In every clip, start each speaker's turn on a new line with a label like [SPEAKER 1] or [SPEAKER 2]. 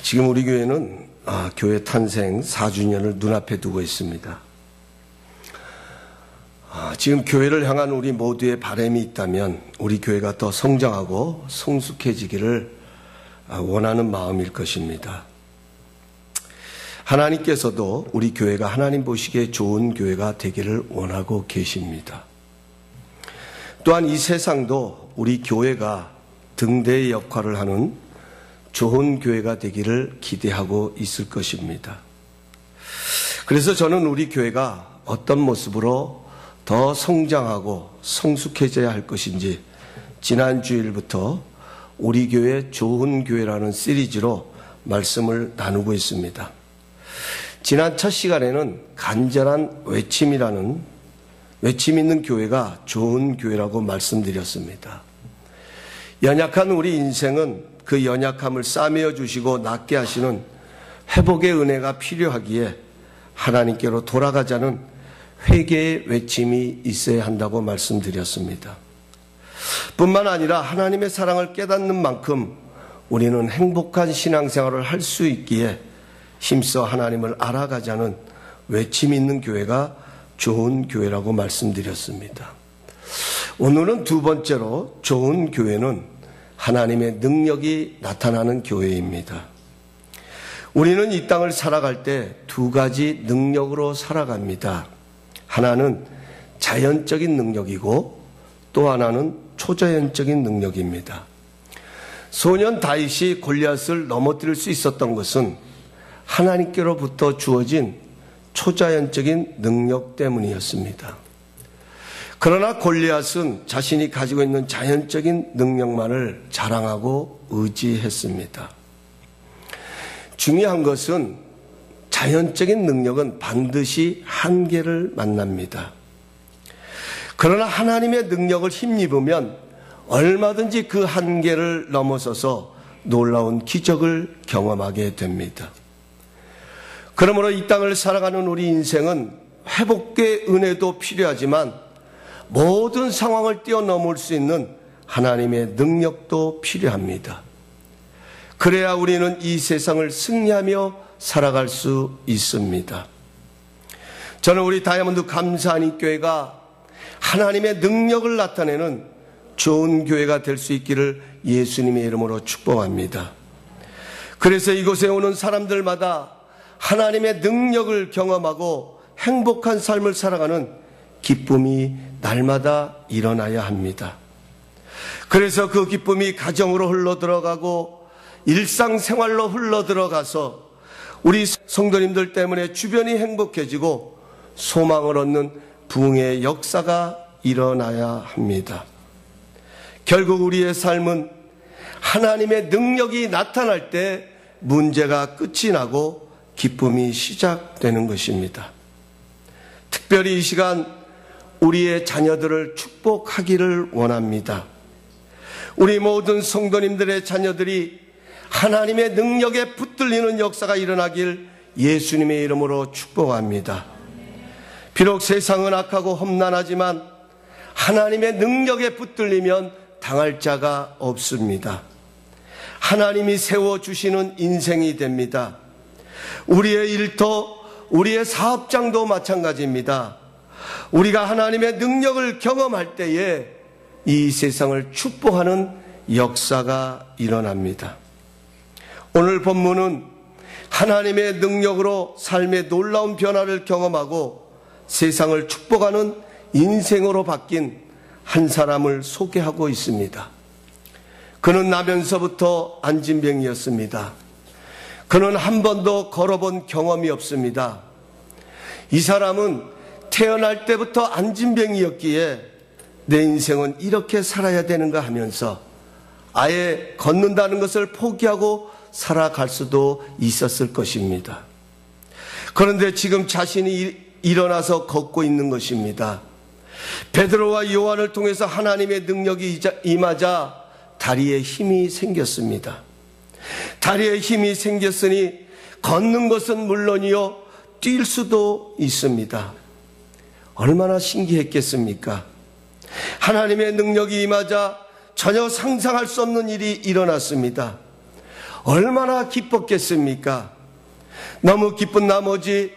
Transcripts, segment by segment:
[SPEAKER 1] 지금 우리 교회는 교회 탄생 4주년을 눈앞에 두고 있습니다. 지금 교회를 향한 우리 모두의 바람이 있다면 우리 교회가 더 성장하고 성숙해지기를 원하는 마음일 것입니다. 하나님께서도 우리 교회가 하나님 보시기에 좋은 교회가 되기를 원하고 계십니다. 또한 이 세상도 우리 교회가 등대의 역할을 하는 좋은 교회가 되기를 기대하고 있을 것입니다. 그래서 저는 우리 교회가 어떤 모습으로 더 성장하고 성숙해져야 할 것인지 지난 주일부터 우리 교회 좋은 교회라는 시리즈로 말씀을 나누고 있습니다. 지난 첫 시간에는 간절한 외침 있는 교회가 좋은 교회라고 말씀드렸습니다. 연약한 우리 인생은 그 연약함을 싸매어 주시고 낫게 하시는 회복의 은혜가 필요하기에 하나님께로 돌아가자는 회개의 외침이 있어야 한다고 말씀드렸습니다. 뿐만 아니라 하나님의 사랑을 깨닫는 만큼 우리는 행복한 신앙생활을 할 수 있기에 힘써 하나님을 알아가자는 외침 있는 교회가 좋은 교회라고 말씀드렸습니다. 오늘은 두 번째로 좋은 교회는 하나님의 능력이 나타나는 교회입니다. 우리는 이 땅을 살아갈 때 두 가지 능력으로 살아갑니다. 하나는 자연적인 능력이고 또 하나는 초자연적인 능력입니다. 소년 다윗이 골리앗을 넘어뜨릴 수 있었던 것은 하나님께로부터 주어진 초자연적인 능력 때문이었습니다. 그러나 골리앗은 자신이 가지고 있는 자연적인 능력만을 자랑하고 의지했습니다. 중요한 것은 자연적인 능력은 반드시 한계를 만납니다. 그러나 하나님의 능력을 힘입으면 얼마든지 그 한계를 넘어서서 놀라운 기적을 경험하게 됩니다. 그러므로 이 땅을 살아가는 우리 인생은 회복의 은혜도 필요하지만 모든 상황을 뛰어넘을 수 있는 하나님의 능력도 필요합니다. 그래야 우리는 이 세상을 승리하며 살아갈 수 있습니다. 저는 우리 다이아몬드 감사하니 교회가 하나님의 능력을 나타내는 좋은 교회가 될 수 있기를 예수님의 이름으로 축복합니다. 그래서 이곳에 오는 사람들마다 하나님의 능력을 경험하고 행복한 삶을 살아가는 기쁨이 날마다 일어나야 합니다. 그래서 그 기쁨이 가정으로 흘러들어가고 일상생활로 흘러들어가서 우리 성도님들 때문에 주변이 행복해지고 소망을 얻는 부흥의 역사가 일어나야 합니다. 결국 우리의 삶은 하나님의 능력이 나타날 때 문제가 끝이 나고 기쁨이 시작되는 것입니다. 특별히 이 시간 우리의 자녀들을 축복하기를 원합니다. 우리 모든 성도님들의 자녀들이 하나님의 능력에 붙들리는 역사가 일어나길 예수님의 이름으로 축복합니다. 비록 세상은 악하고 험난하지만 하나님의 능력에 붙들리면 당할 자가 없습니다. 하나님이 세워주시는 인생이 됩니다. 우리의 일터, 우리의 사업장도 마찬가지입니다. 우리가 하나님의 능력을 경험할 때에 이 세상을 축복하는 역사가 일어납니다. 오늘 본문은 하나님의 능력으로 삶의 놀라운 변화를 경험하고 세상을 축복하는 인생으로 바뀐 한 사람을 소개하고 있습니다. 그는 나면서부터 안진병이었습니다. 그는 한 번도 걸어본 경험이 없습니다. 이 사람은 태어날 때부터 안진병이었기에 내 인생은 이렇게 살아야 되는가 하면서 아예 걷는다는 것을 포기하고 살아갈 수도 있었을 것입니다. 그런데 지금 자신이 일어나서 걷고 있는 것입니다. 베드로와 요한을 통해서 하나님의 능력이 임하자 다리에 힘이 생겼습니다. 다리에 힘이 생겼으니 걷는 것은 물론이요 뛸 수도 있습니다. 얼마나 신기했겠습니까? 하나님의 능력이 임하자 전혀 상상할 수 없는 일이 일어났습니다. 얼마나 기뻤겠습니까? 너무 기쁜 나머지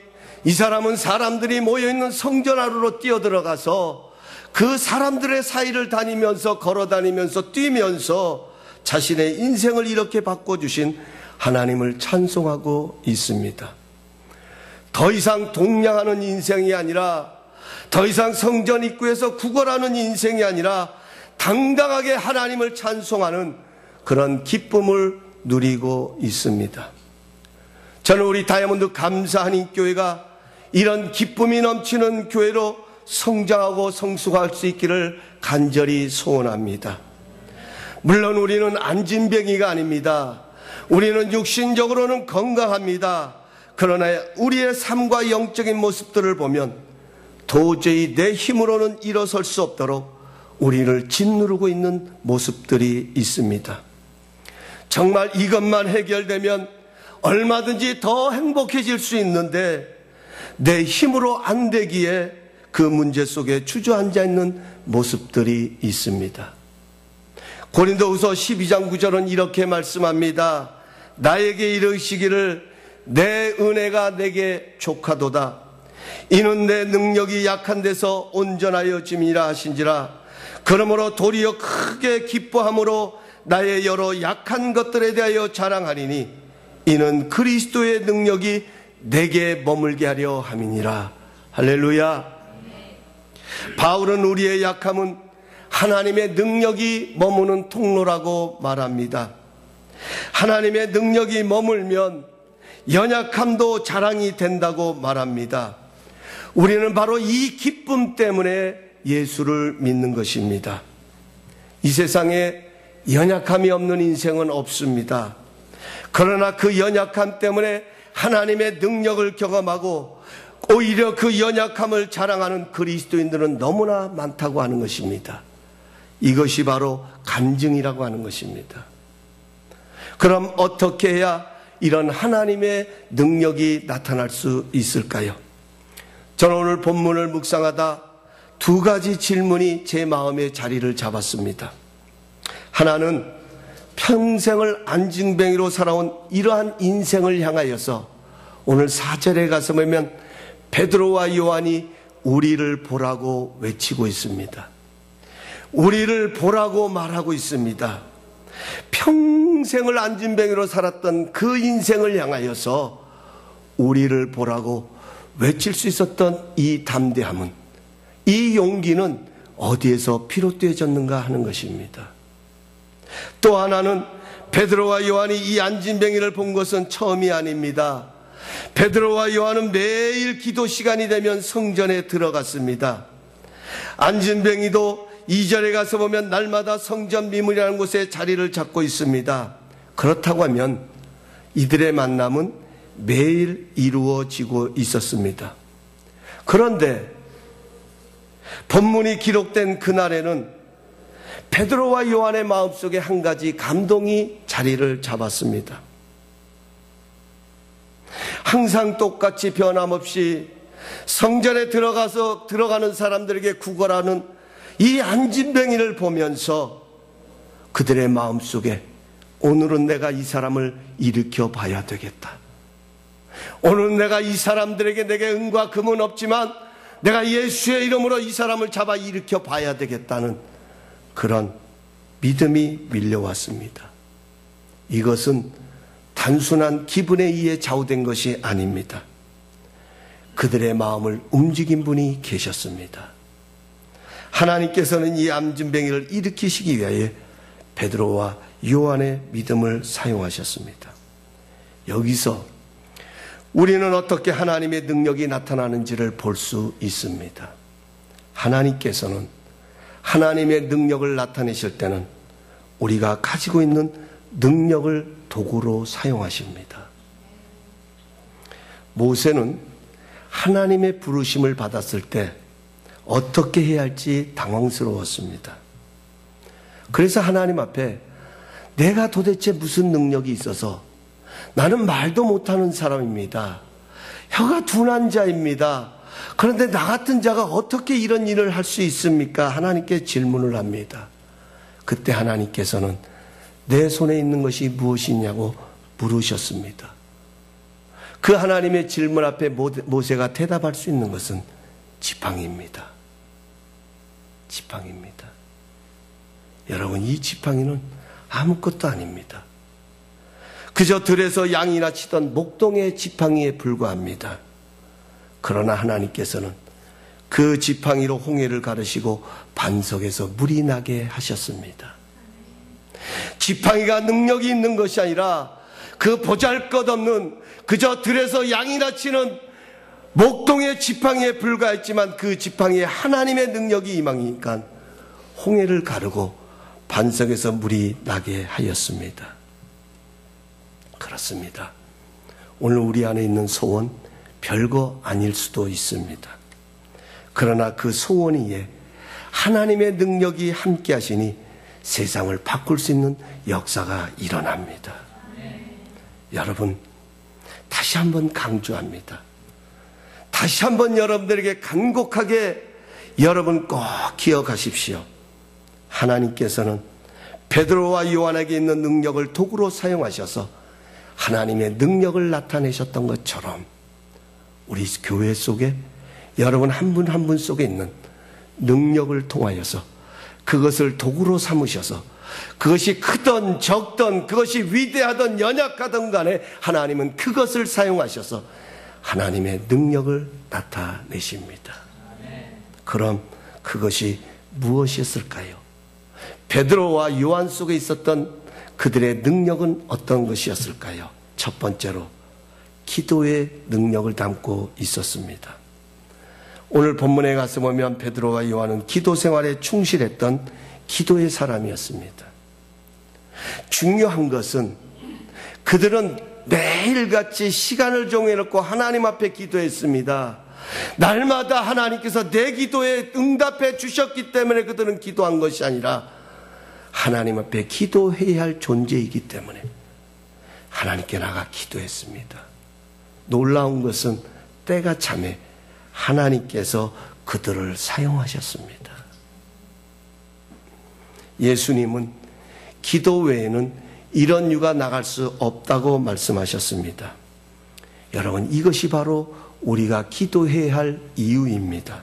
[SPEAKER 1] 이 사람은 사람들이 모여있는 성전 안으로 뛰어들어가서 그 사람들의 사이를 다니면서 걸어다니면서 뛰면서 자신의 인생을 이렇게 바꿔주신 하나님을 찬송하고 있습니다. 더 이상 동냥하는 인생이 아니라, 더 이상 성전 입구에서 구걸하는 인생이 아니라 당당하게 하나님을 찬송하는 그런 기쁨을 누리고 있습니다. 저는 우리 다이아몬드 감사한인교회가 이런 기쁨이 넘치는 교회로 성장하고 성숙할 수 있기를 간절히 소원합니다. 물론 우리는 안진뱅이가 아닙니다. 우리는 육신적으로는 건강합니다. 그러나 우리의 삶과 영적인 모습들을 보면 도저히 내 힘으로는 일어설 수 없도록 우리를 짓누르고 있는 모습들이 있습니다. 정말 이것만 해결되면 얼마든지 더 행복해질 수 있는데 내 힘으로 안 되기에 그 문제 속에 주저앉아 있는 모습들이 있습니다. 고린도후서 12장 9절은 이렇게 말씀합니다. 나에게 이르시기를 내 은혜가 내게 족하도다. 이는 내 능력이 약한 데서 온전하여 짐이라 하신지라. 그러므로 도리어 크게 기뻐함으로 나의 여러 약한 것들에 대하여 자랑하리니 이는 그리스도의 능력이 내게 머물게 하려 함이니라. 할렐루야. 바울은 우리의 약함은 하나님의 능력이 머무는 통로라고 말합니다. 하나님의 능력이 머물면 연약함도 자랑이 된다고 말합니다. 우리는 바로 이 기쁨 때문에 예수를 믿는 것입니다. 이 세상에 연약함이 없는 인생은 없습니다. 그러나 그 연약함 때문에 하나님의 능력을 경험하고 오히려 그 연약함을 자랑하는 그리스도인들은 너무나 많다고 하는 것입니다. 이것이 바로 간증이라고 하는 것입니다. 그럼 어떻게 해야 이런 하나님의 능력이 나타날 수 있을까요? 저는 오늘 본문을 묵상하다 두 가지 질문이 제 마음에 자리를 잡았습니다. 하나는 평생을 안진뱅이로 살아온 이러한 인생을 향하여서 오늘 4절에 가서 보면 베드로와 요한이 우리를 보라고 외치고 있습니다. 우리를 보라고 말하고 있습니다. 평생을 안진뱅이로 살았던 그 인생을 향하여서 우리를 보라고 외칠 수 있었던 이 담대함은, 이 용기는 어디에서 비롯되어졌는가 하는 것입니다. 또 하나는 베드로와 요한이 이 안진뱅이를 본 것은 처음이 아닙니다. 베드로와 요한은 매일 기도 시간이 되면 성전에 들어갔습니다. 안진뱅이도 2절에 가서 보면 날마다 성전 미문이라는 곳에 자리를 잡고 있습니다. 그렇다고 하면 이들의 만남은 매일 이루어지고 있었습니다. 그런데 본문이 기록된 그날에는 베드로와 요한의 마음속에 한 가지 감동이 자리를 잡았습니다. 항상 똑같이 변함없이 성전에 들어가는 사람들에게 구걸하는 이 안진뱅이를 보면서 그들의 마음속에 오늘은 내가 이 사람을 일으켜 봐야 되겠다. 오늘은 내가 이 사람들에게 내게 은과 금은 없지만 내가 예수의 이름으로 이 사람을 잡아 일으켜 봐야 되겠다는 그런 믿음이 밀려왔습니다. 이것은 단순한 기분에 의해 좌우된 것이 아닙니다. 그들의 마음을 움직인 분이 계셨습니다. 하나님께서는 이 안진뱅이를 일으키시기 위하여 베드로와 요한의 믿음을 사용하셨습니다. 여기서 우리는 어떻게 하나님의 능력이 나타나는지를 볼 수 있습니다. 하나님께서는 하나님의 능력을 나타내실 때는 우리가 가지고 있는 능력을 도구로 사용하십니다. 모세는 하나님의 부르심을 받았을 때 어떻게 해야 할지 당황스러웠습니다. 그래서 하나님 앞에 내가 도대체 무슨 능력이 있어서, 나는 말도 못하는 사람입니다. 혀가 둔한 자입니다. 그런데 나 같은 자가 어떻게 이런 일을 할 수 있습니까? 하나님께 질문을 합니다. 그때 하나님께서는 내 손에 있는 것이 무엇이냐고 물으셨습니다. 그 하나님의 질문 앞에 모세가 대답할 수 있는 것은 지팡이입니다. 지팡이입니다. 여러분, 이 지팡이는 아무것도 아닙니다. 그저 들에서 양이나 치던 목동의 지팡이에 불과합니다. 그러나 하나님께서는 그 지팡이로 홍해를 가르시고 반석에서 물이 나게 하셨습니다. 지팡이가 능력이 있는 것이 아니라 그 보잘것없는 그저 들에서 양이나 치는 목동의 지팡이에 불과했지만 그 지팡이에 하나님의 능력이 임하니까 홍해를 가르고 반석에서 물이 나게 하였습니다. 그렇습니다. 오늘 우리 안에 있는 소원 별거 아닐 수도 있습니다. 그러나 그 소원 위에 하나님의 능력이 함께 하시니 세상을 바꿀 수 있는 역사가 일어납니다. 여러분, 다시 한번 강조합니다. 다시 한번 여러분들에게 간곡하게 여러분 꼭 기억하십시오. 하나님께서는 베드로와 요한에게 있는 능력을 도구로 사용하셔서 하나님의 능력을 나타내셨던 것처럼 우리 교회 속에 여러분 한 분 한 분 속에 있는 능력을 통하여서 그것을 도구로 삼으셔서 그것이 크든 적든 그것이 위대하든 연약하든 간에 하나님은 그것을 사용하셔서 하나님의 능력을 나타내십니다. 그럼 그것이 무엇이었을까요? 베드로와 요한 속에 있었던 그들의 능력은 어떤 것이었을까요? 첫 번째로 기도의 능력을 담고 있었습니다. 오늘 본문에 가서 보면 베드로와 요한은 기도 생활에 충실했던 기도의 사람이었습니다. 중요한 것은 그들은 매일같이 시간을 정해놓고 하나님 앞에 기도했습니다. 날마다 하나님께서 내 기도에 응답해 주셨기 때문에 그들은 기도한 것이 아니라 하나님 앞에 기도해야 할 존재이기 때문에 하나님께 나가 기도했습니다. 놀라운 것은 때가 참에 하나님께서 그들을 사용하셨습니다. 예수님은 기도 외에는 이런 유가 나갈 수 없다고 말씀하셨습니다. 여러분, 이것이 바로 우리가 기도해야 할 이유입니다.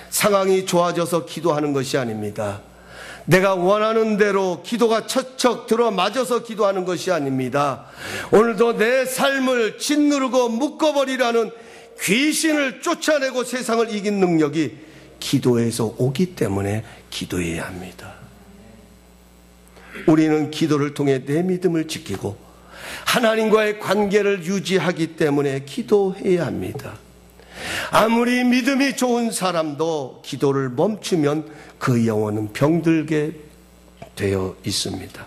[SPEAKER 1] 상황이 좋아져서 기도하는 것이 아닙니다. 내가 원하는 대로 기도가 척척 들어맞아서 기도하는 것이 아닙니다. 오늘도 내 삶을 짓누르고 묶어버리라는 귀신을 쫓아내고 세상을 이긴 능력이 기도에서 오기 때문에 기도해야 합니다. 우리는 기도를 통해 내 믿음을 지키고 하나님과의 관계를 유지하기 때문에 기도해야 합니다. 아무리 믿음이 좋은 사람도 기도를 멈추면 그 영혼은 병들게 되어 있습니다.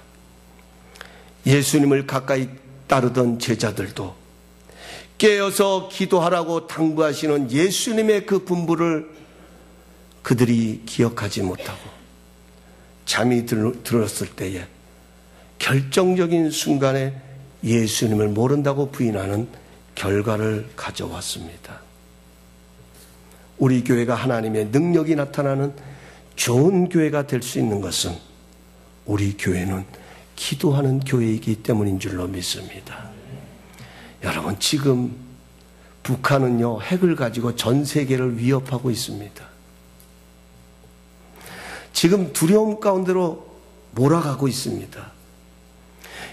[SPEAKER 1] 예수님을 가까이 따르던 제자들도 깨어서 기도하라고 당부하시는 예수님의 그 분부를 그들이 기억하지 못하고 잠이 들었을 때에 결정적인 순간에 예수님을 모른다고 부인하는 결과를 가져왔습니다. 우리 교회가 하나님의 능력이 나타나는 좋은 교회가 될 수 있는 것은 우리 교회는 기도하는 교회이기 때문인 줄로 믿습니다. 여러분, 지금 북한은요, 핵을 가지고 전 세계를 위협하고 있습니다. 지금 두려움 가운데로 몰아가고 있습니다.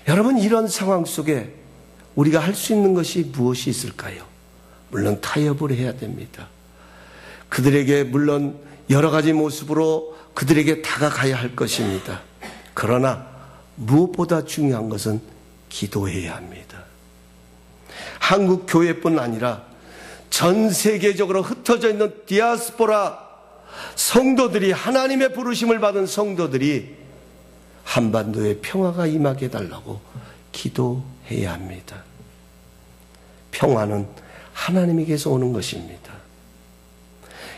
[SPEAKER 1] 여러분, 이런 상황 속에 우리가 할 수 있는 것이 무엇이 있을까요? 물론 타협을 해야 됩니다. 그들에게 물론 여러 가지 모습으로 그들에게 다가가야 할 것입니다. 그러나 무엇보다 중요한 것은 기도해야 합니다. 한국 교회뿐 아니라 전 세계적으로 흩어져 있는 디아스포라 성도들이, 하나님의 부르심을 받은 성도들이 한반도에 평화가 임하게 해달라고 기도해야 합니다. 평화는 하나님에게서 오는 것입니다.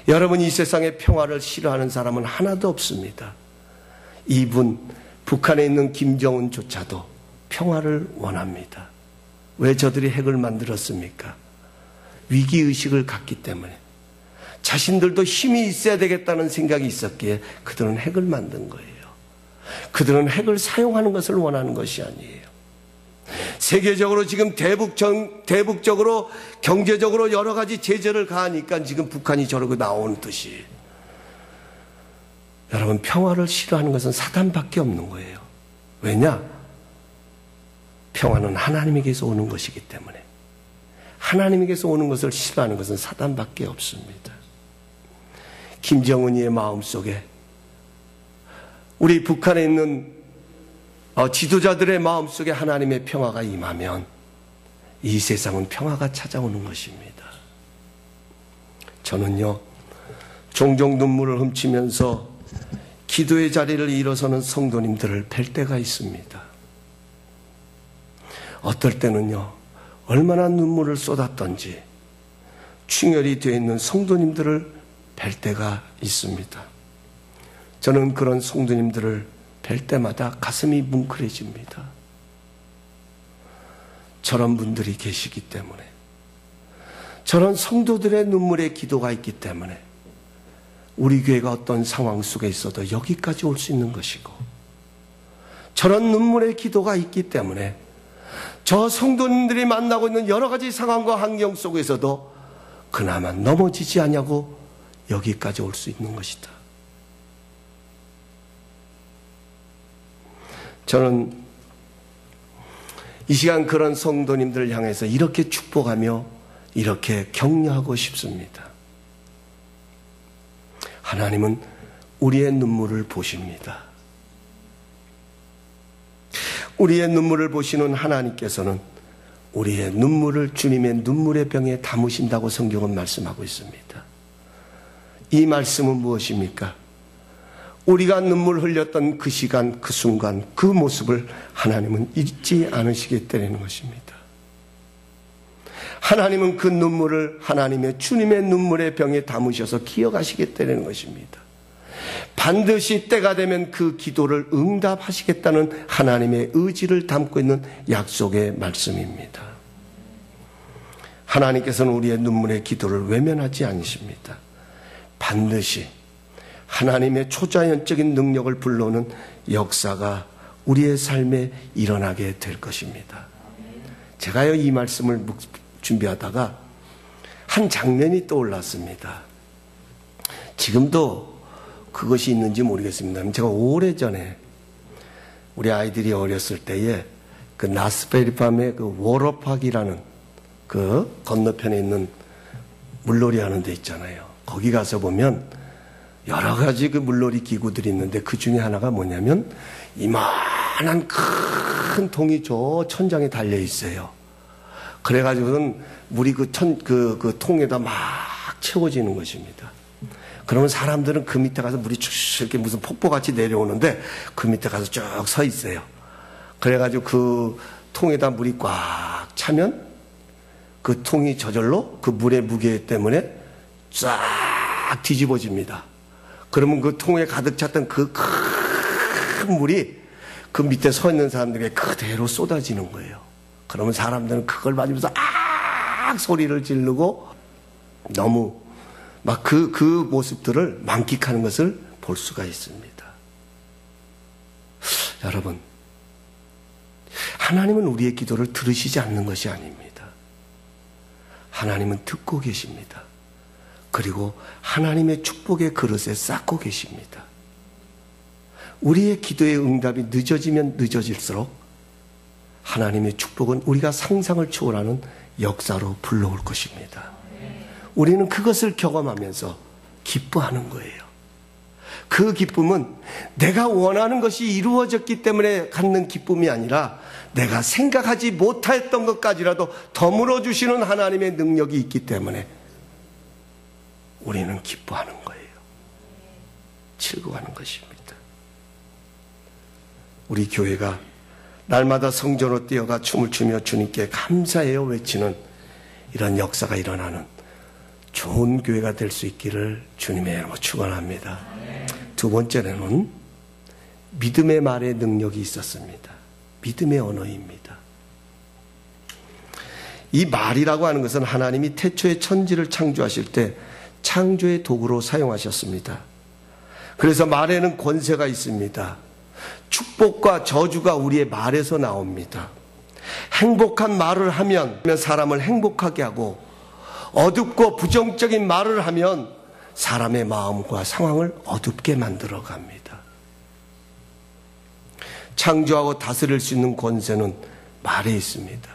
[SPEAKER 1] 여러분, 이 세상에 평화를 싫어하는 사람은 하나도 없습니다. 이분, 북한에 있는 김정은조차도 평화를 원합니다. 왜 저들이 핵을 만들었습니까? 위기의식을 갖기 때문에, 자신들도 힘이 있어야 되겠다는 생각이 있었기에 그들은 핵을 만든 거예요. 그들은 핵을 사용하는 것을 원하는 것이 아니에요. 세계적으로 지금 대북적으로 경제적으로 여러 가지 제재를 가하니까 지금 북한이 저러고 나오는 듯이, 여러분, 평화를 싫어하는 것은 사단밖에 없는 거예요. 왜냐? 평화는 하나님에게서 오는 것이기 때문에. 하나님에게서 오는 것을 싫어하는 것은 사단밖에 없습니다. 김정은이의 마음속에, 우리 북한에 있는 지도자들의 마음속에 하나님의 평화가 임하면 이 세상은 평화가 찾아오는 것입니다. 저는요, 종종 눈물을 훔치면서 기도의 자리를 일어서는 성도님들을 뵐 때가 있습니다. 어떨 때는요, 얼마나 눈물을 쏟았던지 충혈이 되어 있는 성도님들을 뵐 때가 있습니다. 저는 그런 성도님들을 뵐 때마다 가슴이 뭉클해집니다. 저런 분들이 계시기 때문에, 저런 성도들의 눈물의 기도가 있기 때문에 우리 교회가 어떤 상황 속에 있어도 여기까지 올 수 있는 것이고, 저런 눈물의 기도가 있기 때문에 저 성도님들이 만나고 있는 여러 가지 상황과 환경 속에서도 그나마 넘어지지 않냐고 여기까지 올 수 있는 것이다. 저는 이 시간 그런 성도님들을 향해서 이렇게 축복하며 이렇게 격려하고 싶습니다. 하나님은 우리의 눈물을 보십니다. 우리의 눈물을 보시는 하나님께서는 우리의 눈물을 주님의 눈물의 병에 담으신다고 성경은 말씀하고 있습니다. 이 말씀은 무엇입니까? 우리가 눈물 흘렸던 그 시간, 그 순간, 그 모습을 하나님은 잊지 않으시겠다는 것입니다. 하나님은 그 눈물을 하나님의 주님의 눈물의 병에 담으셔서 기억하시겠다는 것입니다. 반드시 때가 되면 그 기도를 응답하시겠다는 하나님의 의지를 담고 있는 약속의 말씀입니다. 하나님께서는 우리의 눈물의 기도를 외면하지 않으십니다. 반드시 하나님의 초자연적인 능력을 불러오는 역사가 우리의 삶에 일어나게 될 것입니다. 제가요, 이 말씀을 준비하다가 한 장면이 떠올랐습니다. 지금도 그것이 있는지 모르겠습니다. 제가 오래전에 우리 아이들이 어렸을 때에 그 나스베리팜의 그 워러팍이라는 그 건너편에 있는 물놀이 하는 데 있잖아요. 거기 가서 보면 여러 가지 그 물놀이 기구들이 있는데 그 중에 하나가 뭐냐면 이만한 큰 통이 저 천장에 달려 있어요. 그래가지고는 물이 그 통에다 막 채워지는 것입니다. 그러면 사람들은 그 밑에 가서 물이 쭉 이렇게 무슨 폭포같이 내려오는데 그 밑에 가서 쭉 서 있어요. 그래가지고 그 통에다 물이 꽉 차면 그 통이 저절로 그 물의 무게 때문에 쫙 뒤집어집니다. 그러면 그 통에 가득 찼던 그 큰 물이 그 밑에 서 있는 사람들에게 그대로 쏟아지는 거예요. 그러면 사람들은 그걸 맞으면서 소리를 지르고 너무 막 그 모습들을 만끽하는 것을 볼 수가 있습니다. 여러분, 하나님은 우리의 기도를 들으시지 않는 것이 아닙니다. 하나님은 듣고 계십니다. 그리고 하나님의 축복의 그릇에 쌓고 계십니다. 우리의 기도의 응답이 늦어지면 늦어질수록 하나님의 축복은 우리가 상상을 초월하는 역사로 불러올 것입니다. 우리는 그것을 경험하면서 기뻐하는 거예요. 그 기쁨은 내가 원하는 것이 이루어졌기 때문에 갖는 기쁨이 아니라 내가 생각하지 못했던 것까지라도 더물어 주시는 하나님의 능력이 있기 때문에 우리는 기뻐하는 거예요. 즐거워하는 것입니다. 우리 교회가 날마다 성전으로 뛰어가 춤을 추며 주님께 감사해요 외치는 이런 역사가 일어나는 좋은 교회가 될 수 있기를 주님의 이름으로 축원합니다. 두 번째로는 믿음의 말의 능력이 있었습니다. 믿음의 언어입니다. 이 말이라고 하는 것은 하나님이 태초에 천지를 창조하실 때 창조의 도구로 사용하셨습니다. 그래서 말에는 권세가 있습니다. 축복과 저주가 우리의 말에서 나옵니다. 행복한 말을 하면 사람을 행복하게 하고, 어둡고 부정적인 말을 하면 사람의 마음과 상황을 어둡게 만들어 갑니다. 창조하고 다스릴 수 있는 권세는 말에 있습니다.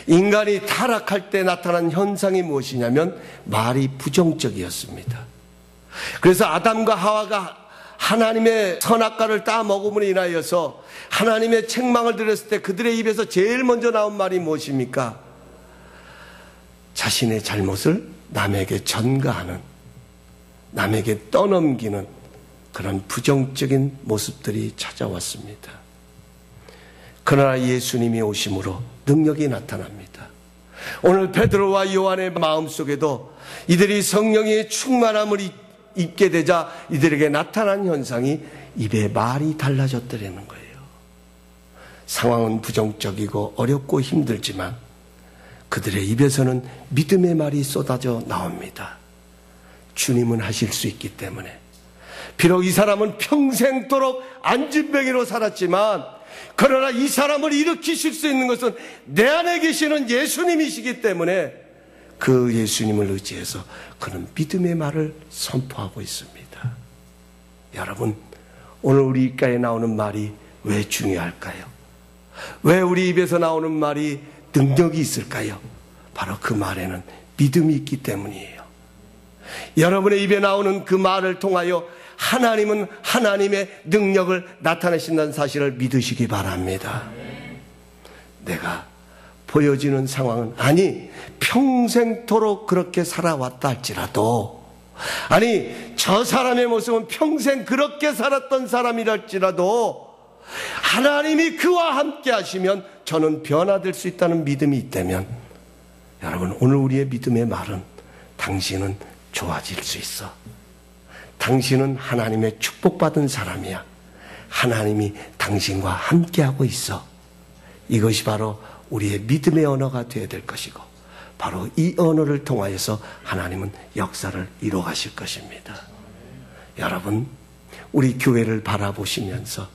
[SPEAKER 1] 인간이 타락할 때 나타난 현상이 무엇이냐면 말이 부정적이었습니다. 그래서 아담과 하와가 하나님의 선악과를 따먹음으로 인하여서 하나님의 책망을 들었을 때 그들의 입에서 제일 먼저 나온 말이 무엇입니까? 자신의 잘못을 남에게 전가하는, 남에게 떠넘기는 그런 부정적인 모습들이 찾아왔습니다. 그러나 예수님이 오심으로 능력이 나타납니다. 오늘 베드로와 요한의 마음속에도 이들이 성령의 충만함을 입게 되자 이들에게 나타난 현상이 입의 말이 달라졌더라는 거예요. 상황은 부정적이고 어렵고 힘들지만 그들의 입에서는 믿음의 말이 쏟아져 나옵니다. 주님은 하실 수 있기 때문에. 비록 이 사람은 평생도록 안진뱅이로 살았지만, 그러나 이 사람을 일으키실 수 있는 것은 내 안에 계시는 예수님이시기 때문에 그 예수님을 의지해서 그는 믿음의 말을 선포하고 있습니다. 여러분, 오늘 우리 입가에 나오는 말이 왜 중요할까요? 왜 우리 입에서 나오는 말이 능력이 있을까요? 바로 그 말에는 믿음이 있기 때문이에요. 여러분의 입에 나오는 그 말을 통하여 하나님은 하나님의 능력을 나타내신다는 사실을 믿으시기 바랍니다. 내가 보여지는 상황은, 아니 평생토록 그렇게 살아왔다 할지라도, 아니 저 사람의 모습은 평생 그렇게 살았던 사람이랄지라도 하나님이 그와 함께 하시면 저는 변화될 수 있다는 믿음이 있다면, 여러분 오늘 우리의 믿음의 말은 당신은 좋아질 수 있어. 당신은 하나님의 축복받은 사람이야. 하나님이 당신과 함께하고 있어. 이것이 바로 우리의 믿음의 언어가 되어야 될 것이고, 바로 이 언어를 통하여서 하나님은 역사를 이루어 가실 것입니다. 여러분, 우리 교회를 바라보시면서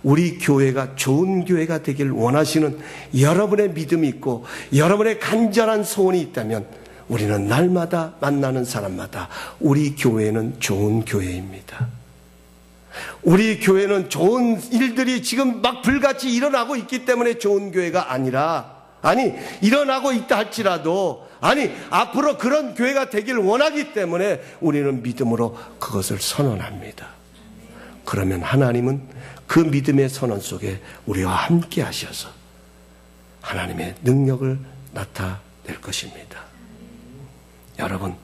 [SPEAKER 1] 우리 교회가 좋은 교회가 되길 원하시는 여러분의 믿음이 있고 여러분의 간절한 소원이 있다면, 우리는 날마다 만나는 사람마다 우리 교회는 좋은 교회입니다. 우리 교회는 좋은 일들이 지금 막 불같이 일어나고 있기 때문에 좋은 교회가 아니라, 아니 일어나고 있다 할지라도, 아니 앞으로 그런 교회가 되길 원하기 때문에 우리는 믿음으로 그것을 선언합니다. 그러면 하나님은 그 믿음의 선언 속에 우리와 함께 하셔서 하나님의 능력을 나타낼 것입니다. 여러분,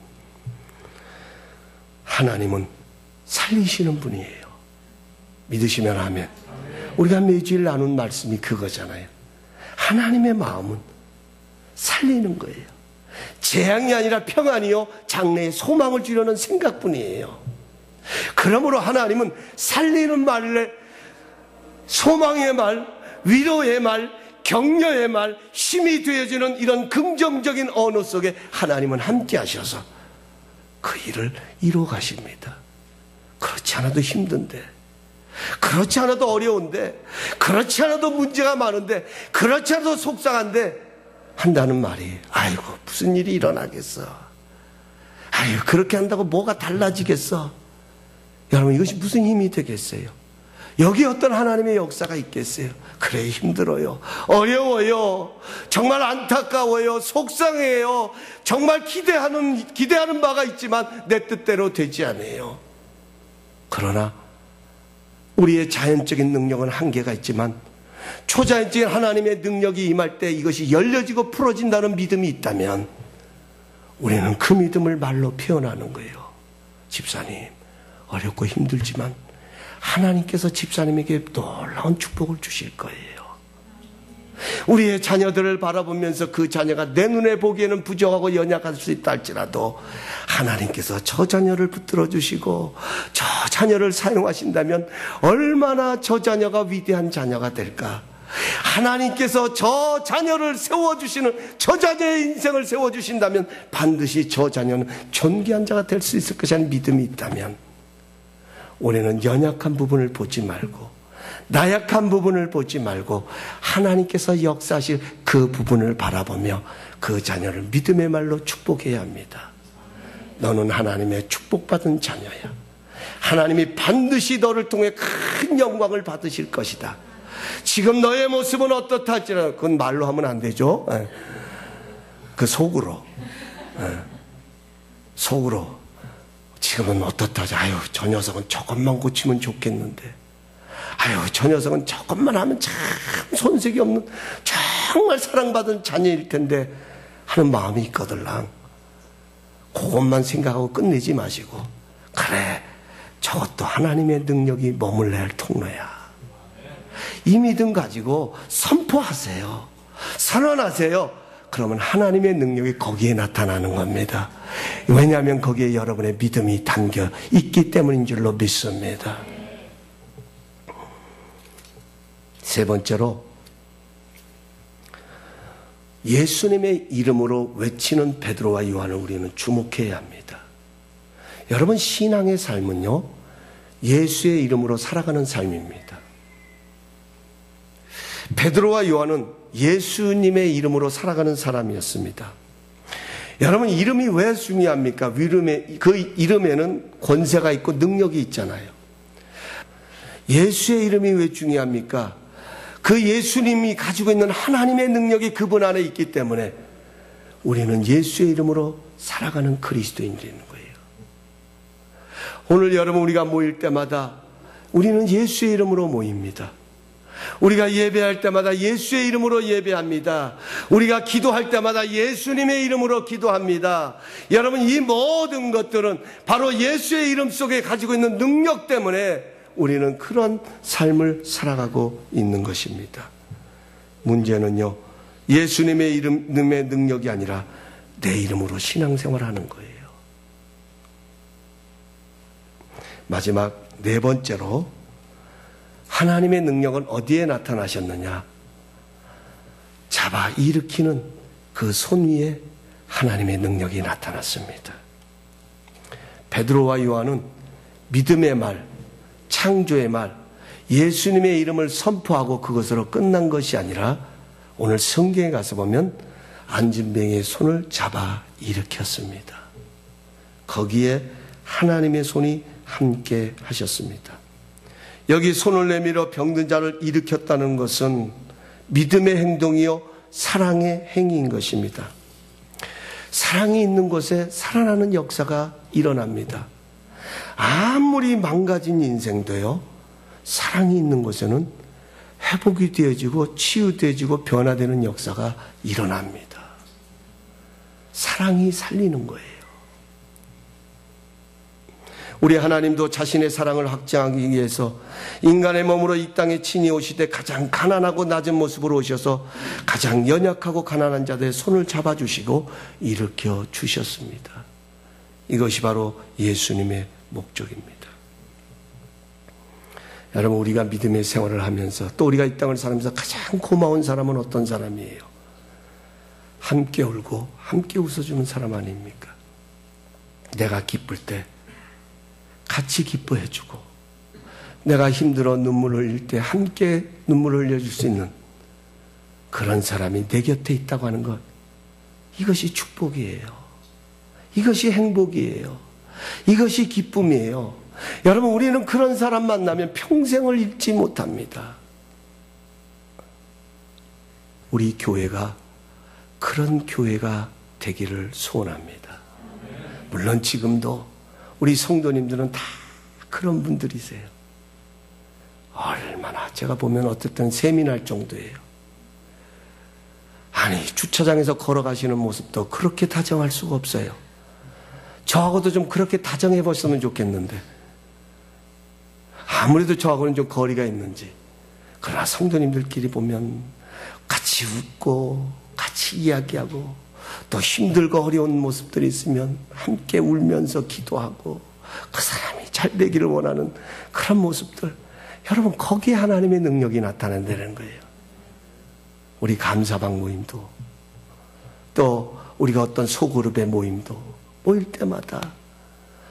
[SPEAKER 1] 하나님은 살리시는 분이에요. 믿으시면 아멘. 우리가 매주일 나눈 말씀이 그거잖아요. 하나님의 마음은 살리는 거예요. 재앙이 아니라 평안이요 장래에 소망을 주려는 생각뿐이에요. 그러므로 하나님은 살리는 말에 소망의 말, 위로의 말, 격려의 말, 힘이 되어지는 이런 긍정적인 언어 속에 하나님은 함께 하셔서 그 일을 이루어 가십니다. 그렇지 않아도 힘든데, 그렇지 않아도 어려운데, 그렇지 않아도 문제가 많은데, 그렇지 않아도 속상한데 한다는 말이, 아이고 무슨 일이 일어나겠어, 아이고 그렇게 한다고 뭐가 달라지겠어. 여러분, 이것이 무슨 힘이 되겠어요? 여기 어떤 하나님의 역사가 있겠어요? 그래, 힘들어요, 어려워요, 정말 안타까워요, 속상해요, 정말 기대하는 바가 있지만 내 뜻대로 되지 않아요. 그러나 우리의 자연적인 능력은 한계가 있지만 초자연적인 하나님의 능력이 임할 때 이것이 열려지고 풀어진다는 믿음이 있다면 우리는 그 믿음을 말로 표현하는 거예요. 집사님, 어렵고 힘들지만 하나님께서 집사님에게 놀라운 축복을 주실 거예요. 우리의 자녀들을 바라보면서 그 자녀가 내 눈에 보기에는 부족하고 연약할 수 있다 할지라도 하나님께서 저 자녀를 붙들어 주시고 저 자녀를 사용하신다면 얼마나 저 자녀가 위대한 자녀가 될까. 하나님께서 저 자녀를 세워주시는, 저 자녀의 인생을 세워주신다면 반드시 저 자녀는 존귀한 자가 될 수 있을 것이라는 믿음이 있다면 우리는 연약한 부분을 보지 말고 나약한 부분을 보지 말고 하나님께서 역사하실 그 부분을 바라보며 그 자녀를 믿음의 말로 축복해야 합니다. 너는 하나님의 축복받은 자녀야. 하나님이 반드시 너를 통해 큰 영광을 받으실 것이다. 지금 너의 모습은 어떻다 할지라도 그건 말로 하면 안 되죠. 그 속으로 지금은 어떻다 하지. 아유, 저 녀석은 저것만 고치면 좋겠는데, 아유, 저 녀석은 저것만 하면 참 손색이 없는 정말 사랑받은 자녀일 텐데 하는 마음이 있거들랑. 그것만 생각하고 끝내지 마시고, 그래, 저것도 하나님의 능력이 머물러야 할 통로야. 이 믿음 가지고 선포하세요. 선언하세요. 그러면 하나님의 능력이 거기에 나타나는 겁니다. 왜냐하면 거기에 여러분의 믿음이 담겨 있기 때문인 줄로 믿습니다. 세 번째로, 예수님의 이름으로 외치는 베드로와 요한을 우리는 주목해야 합니다. 여러분, 신앙의 삶은요, 예수의 이름으로 살아가는 삶입니다. 베드로와 요한은 예수님의 이름으로 살아가는 사람이었습니다. 여러분, 이름이 왜 중요합니까? 그 이름에는 권세가 있고 능력이 있잖아요. 예수의 이름이 왜 중요합니까? 그 예수님이 가지고 있는 하나님의 능력이 그분 안에 있기 때문에 우리는 예수의 이름으로 살아가는 그리스도인들인 거예요. 오늘 여러분, 우리가 모일 때마다 우리는 예수의 이름으로 모입니다. 우리가 예배할 때마다 예수의 이름으로 예배합니다. 우리가 기도할 때마다 예수님의 이름으로 기도합니다. 여러분, 이 모든 것들은 바로 예수의 이름 속에 가지고 있는 능력 때문에 우리는 그런 삶을 살아가고 있는 것입니다. 문제는요, 예수님의 이름의 능력이 아니라 내 이름으로 신앙생활하는 거예요. 마지막 네 번째로, 하나님의 능력은 어디에 나타나셨느냐? 잡아 일으키는 그 손 위에 하나님의 능력이 나타났습니다. 베드로와 요한은 믿음의 말, 창조의 말, 예수님의 이름을 선포하고 그것으로 끝난 것이 아니라 오늘 성경에 가서 보면 안진뱅이의 손을 잡아 일으켰습니다. 거기에 하나님의 손이 함께 하셨습니다. 여기 손을 내밀어 병든 자를 일으켰다는 것은 믿음의 행동이요 사랑의 행위인 것입니다. 사랑이 있는 곳에 살아나는 역사가 일어납니다. 아무리 망가진 인생도요, 사랑이 있는 곳에는 회복이 되어지고 치유되어지고 변화되는 역사가 일어납니다. 사랑이 살리는 거예요. 우리 하나님도 자신의 사랑을 확증하기 위해서 인간의 몸으로 이 땅에 친히 오시되 가장 가난하고 낮은 모습으로 오셔서 가장 연약하고 가난한 자들의 손을 잡아주시고 일으켜 주셨습니다. 이것이 바로 예수님의 목적입니다. 여러분, 우리가 믿음의 생활을 하면서 또 우리가 이 땅을 살면서 가장 고마운 사람은 어떤 사람이에요? 함께 울고 함께 웃어주는 사람 아닙니까? 내가 기쁠 때 같이 기뻐해주고, 내가 힘들어 눈물을 흘릴 때 함께 눈물을 흘려줄 수 있는 그런 사람이 내 곁에 있다고 하는 것, 이것이 축복이에요. 이것이 행복이에요. 이것이 기쁨이에요. 여러분, 우리는 그런 사람 만나면 평생을 잊지 못합니다. 우리 교회가 그런 교회가 되기를 소원합니다. 물론 지금도 우리 성도님들은 다 그런 분들이세요. 얼마나 제가 보면 어쨌든 세미날 정도예요. 아니, 주차장에서 걸어가시는 모습도 그렇게 다정할 수가 없어요. 저하고도 좀 그렇게 다정해 보셨으면 좋겠는데, 아무래도 저하고는 좀 거리가 있는지. 그러나 성도님들끼리 보면 같이 웃고 같이 이야기하고 또 힘들고 어려운 모습들이 있으면 함께 울면서 기도하고 그 사람이 잘 되기를 원하는 그런 모습들, 여러분, 거기에 하나님의 능력이 나타난다는 거예요. 우리 감사방 모임도, 또 우리가 어떤 소그룹의 모임도 모일 때마다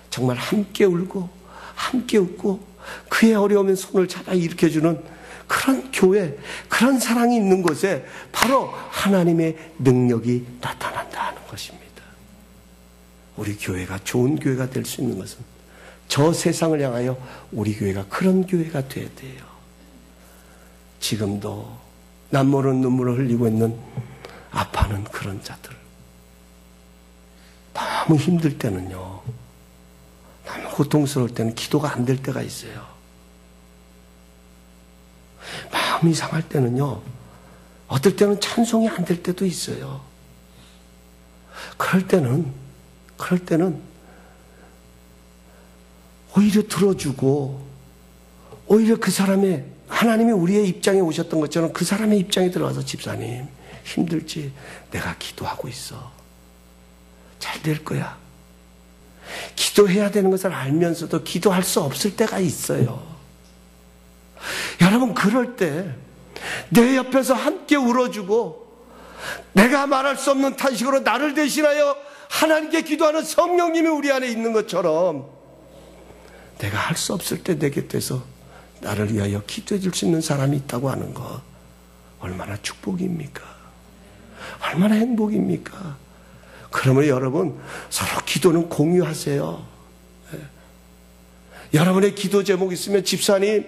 [SPEAKER 1] 정말 함께 울고 함께 웃고 그의 어려움에 손을 잡아 일으켜주는 그런 교회, 그런 사랑이 있는 곳에 바로 하나님의 능력이 나타난다는 것입니다. 우리 교회가 좋은 교회가 될 수 있는 것은 저 세상을 향하여 우리 교회가 그런 교회가 돼야 돼요. 지금도 남모른 눈물을 흘리고 있는 아파하는 그런 자들, 너무 힘들 때는요, 너무 고통스러울 때는 기도가 안 될 때가 있어요. 마음이 상할 때는요, 어떨 때는 찬송이 안 될 때도 있어요. 그럴 때는 오히려 들어주고, 오히려 그 사람의, 하나님이 우리의 입장에 오셨던 것처럼 그 사람의 입장에 들어가서, 집사님 힘들지? 내가 기도하고 있어. 잘 될 거야. 기도해야 되는 것을 알면서도 기도할 수 없을 때가 있어요. 여러분, 그럴 때 내 옆에서 함께 울어주고 내가 말할 수 없는 탄식으로 나를 대신하여 하나님께 기도하는 성령님이 우리 안에 있는 것처럼, 내가 할 수 없을 때 내 곁에서 나를 위하여 기도해 줄 수 있는 사람이 있다고 하는 것, 얼마나 축복입니까? 얼마나 행복입니까? 그러면 여러분, 서로 기도는 공유하세요. 여러분의 기도 제목 있으면, 집사님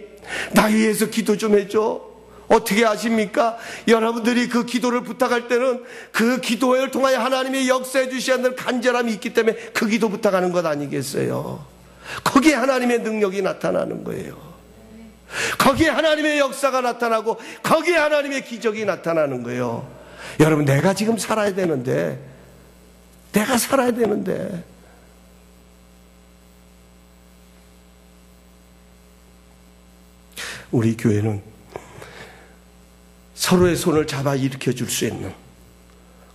[SPEAKER 1] 나 위해서 기도 좀 해줘. 어떻게 아십니까? 여러분들이 그 기도를 부탁할 때는 그 기도를 통하여 하나님이 역사해 주셔야 하는 간절함이 있기 때문에 그 기도 부탁하는 것 아니겠어요? 거기에 하나님의 능력이 나타나는 거예요. 거기에 하나님의 역사가 나타나고 거기에 하나님의 기적이 나타나는 거예요. 여러분, 내가 지금 살아야 되는데, 우리 교회는 서로의 손을 잡아 일으켜 줄 수 있는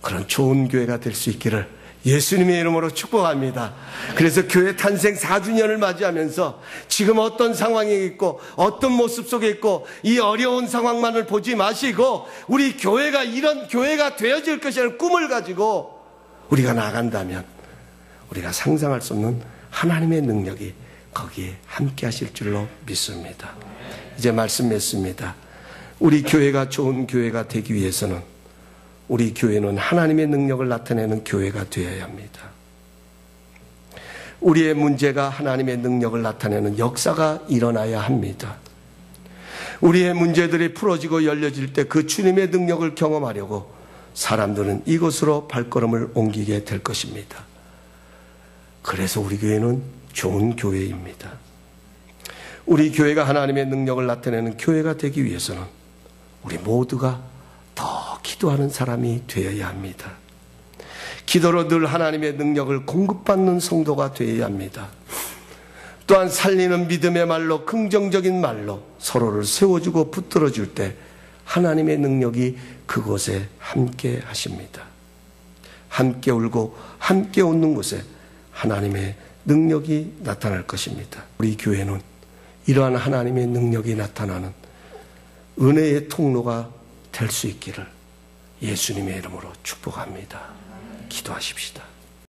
[SPEAKER 1] 그런 좋은 교회가 될 수 있기를 예수님의 이름으로 축복합니다. 그래서 교회 탄생 4주년을 맞이하면서 지금 어떤 상황에 있고 어떤 모습 속에 있고 이 어려운 상황만을 보지 마시고, 우리 교회가 이런 교회가 되어질 것이라는 꿈을 가지고 우리가 나간다면 우리가 상상할 수 없는 하나님의 능력이 거기에 함께 하실 줄로 믿습니다. 이제 말씀 맺습니다. 우리 교회가 좋은 교회가 되기 위해서는 우리 교회는 하나님의 능력을 나타내는 교회가 되어야 합니다. 우리의 문제가 하나님의 능력을 나타내는 역사가 일어나야 합니다. 우리의 문제들이 풀어지고 열려질 때 그 주님의 능력을 경험하려고 사람들은 이곳으로 발걸음을 옮기게 될 것입니다. 그래서 우리 교회는 좋은 교회입니다. 우리 교회가 하나님의 능력을 나타내는 교회가 되기 위해서는 우리 모두가 더 기도하는 사람이 되어야 합니다. 기도로 늘 하나님의 능력을 공급받는 성도가 되어야 합니다. 또한 살리는 믿음의 말로, 긍정적인 말로 서로를 세워주고 붙들어줄 때 하나님의 능력이 그곳에 함께 하십니다. 함께 울고 함께 웃는 곳에 하나님의 능력이 나타날 것입니다. 우리 교회는 이러한 하나님의 능력이 나타나는 은혜의 통로가 될 수 있기를 예수님의 이름으로 축복합니다. 기도하십시다.